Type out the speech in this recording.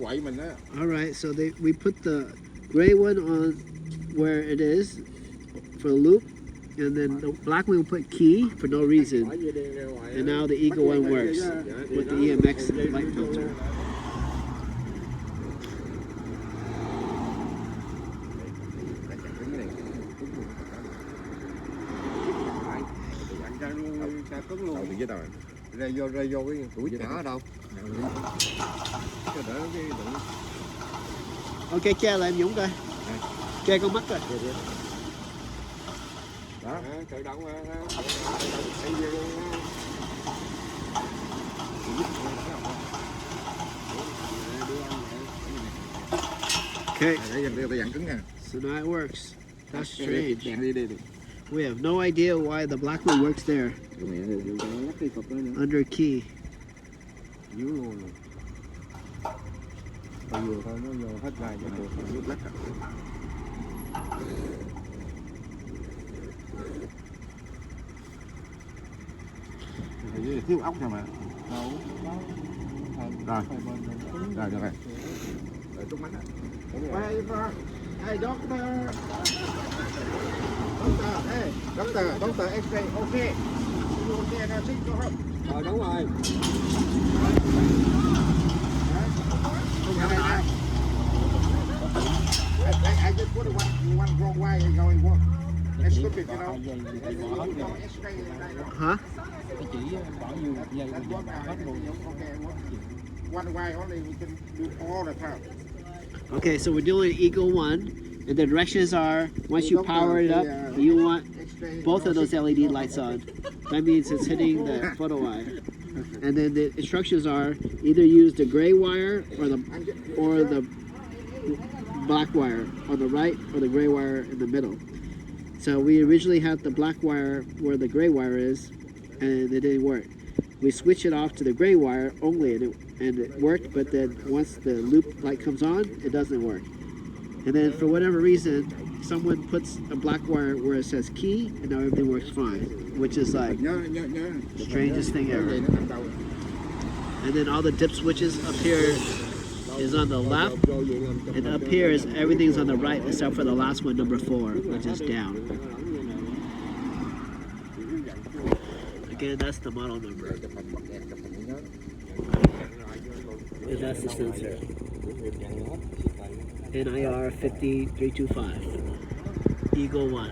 quậy mình á. All right, so we put the gray one on where it is for the loop, and then the black one we put key for no reason. And now the Eagle one works with the EMX light filter. Đầu thì với đầu rê vô cái túi nhỏ ở đâu cho đỡ cái đựng. Ok, che lại em Dũng coi. Che con mắt coi. Đó tự động Okay. Để dặn cứng nha. So now it works. That's strange. Đi đi. We have no idea why the black one works there. Under key. Dưới luôn. Vừa thôi nó vô hết gai cho tôi nước lắc. Thiếu ốc thôi mà. Rồi. Rồi được rồi. Rồi trúc bánh á. Hey doctor. Doctor X-ray okay. You okay now? Go home. Rồi đúng rồi. I just put one wrong way and going work. It's stupid, you know. Huh? One way only we can do all the time. Okay, so we're doing Eagle 1, and the directions are, once you power it up, you want both of those LED lights on. That means it's hitting the photo eye. And then the instructions are, either use the gray wire or the black wire on the right, or the gray wire in the middle. So we originally had the black wire where the gray wire is, and it didn't work. We switched it off to the gray wire only, and it worked, but then once the loop light comes on, it doesn't work. And then for whatever reason, someone puts a black wire where it says key, and now everything works fine, which is like the strangest thing ever. And then all the dip switches up here is on the left, and up here is everything's on the right except for the last one, number 4, which is down. Again, that's the model number. And that's the sensor. NIR 50325. Eagle 1.